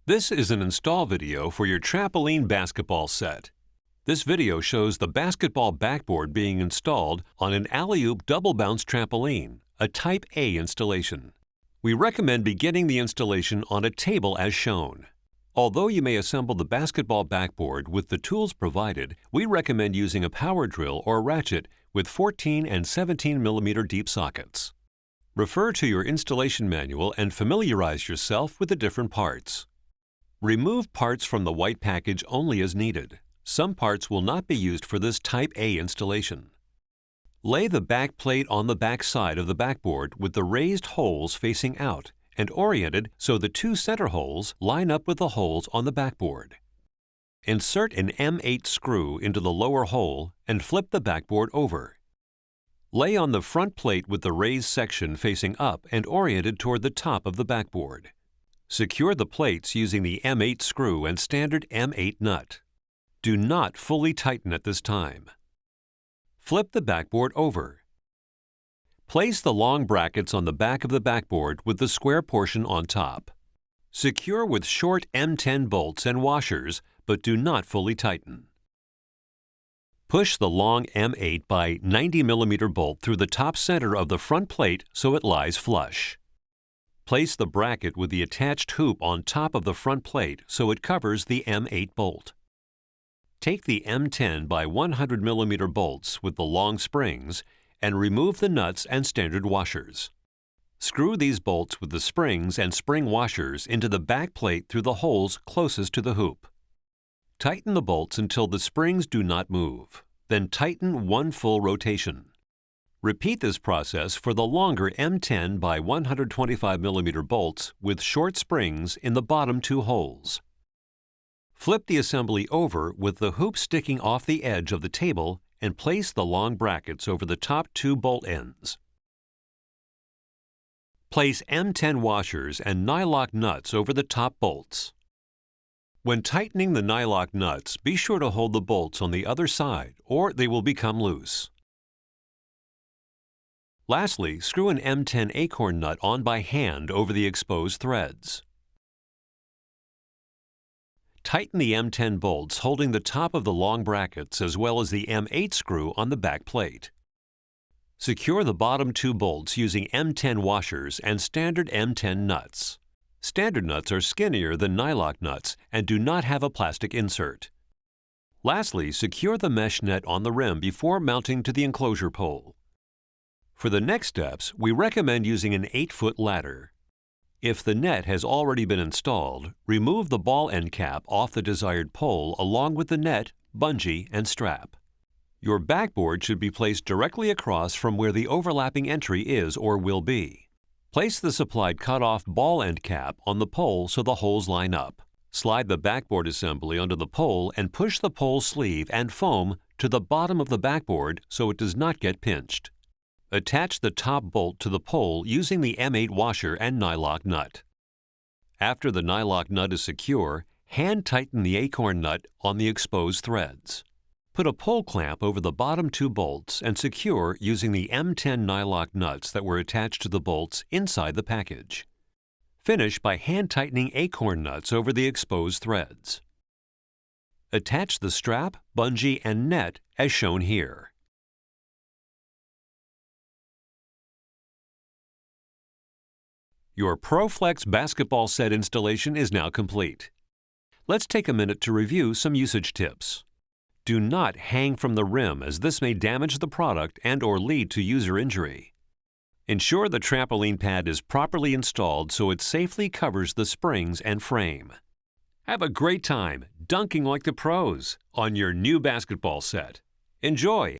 This is an install video for your trampoline basketball set. This video shows the basketball backboard being installed on an AlleyOOP double bounce trampoline, a Type A installation. We recommend beginning the installation on a table as shown. Although you may assemble the basketball backboard with the tools provided, we recommend using a power drill or ratchet with 14 and 17 mm deep sockets. Refer to your installation manual and familiarize yourself with the different parts. Remove parts from the white package only as needed. Some parts will not be used for this Type A installation. Lay the back plate on the back side of the backboard with the raised holes facing out and oriented so the two center holes line up with the holes on the backboard. Insert an M8 screw into the lower hole and flip the backboard over. Lay on the front plate with the raised section facing up and oriented toward the top of the backboard. Secure the plates using the M8 screw and standard M8 nut. Do not fully tighten at this time. Flip the backboard over. Place the long brackets on the back of the backboard with the square portion on top. Secure with short M10 bolts and washers, but do not fully tighten. Push the long M8 by 90 mm bolt through the top center of the front plate so it lies flush. Place the bracket with the attached hoop on top of the front plate so it covers the M8 bolt. Take the M10 by 100 mm bolts with the long springs and remove the nuts and standard washers. Screw these bolts with the springs and spring washers into the back plate through the holes closest to the hoop. Tighten the bolts until the springs do not move. Then tighten one full rotation. Repeat this process for the longer M10 by 125 mm bolts with short springs in the bottom two holes. Flip the assembly over with the hoop sticking off the edge of the table and place the long brackets over the top two bolt ends. Place M10 washers and nylock nuts over the top bolts. When tightening the nylock nuts, be sure to hold the bolts on the other side or they will become loose. Lastly, screw an M10 acorn nut on by hand over the exposed threads. Tighten the M10 bolts holding the top of the long brackets as well as the M8 screw on the back plate. Secure the bottom two bolts using M10 washers and standard M10 nuts. Standard nuts are skinnier than nylock nuts and do not have a plastic insert. Lastly, secure the mesh net on the rim before mounting to the enclosure pole. For the next steps, we recommend using an 8-foot ladder. If the net has already been installed, remove the ball end cap off the desired pole along with the net, bungee, and strap. Your backboard should be placed directly across from where the overlapping entry is or will be. Place the supplied cut-off ball end cap on the pole so the holes line up. Slide the backboard assembly onto the pole and push the pole sleeve and foam to the bottom of the backboard so it does not get pinched. Attach the top bolt to the pole using the M8 washer and nylock nut. After the nylock nut is secure, hand tighten the acorn nut on the exposed threads. Put a pull clamp over the bottom two bolts and secure using the M10 nylock nuts that were attached to the bolts inside the package. Finish by hand tightening acorn nuts over the exposed threads. Attach the strap, bungee, and net as shown here. Your Proflex basketball set installation is now complete. Let's take a minute to review some usage tips. Do not hang from the rim as this may damage the product and/or lead to user injury. Ensure the trampoline pad is properly installed so it safely covers the springs and frame. Have a great time dunking like the pros on your new basketball set. Enjoy!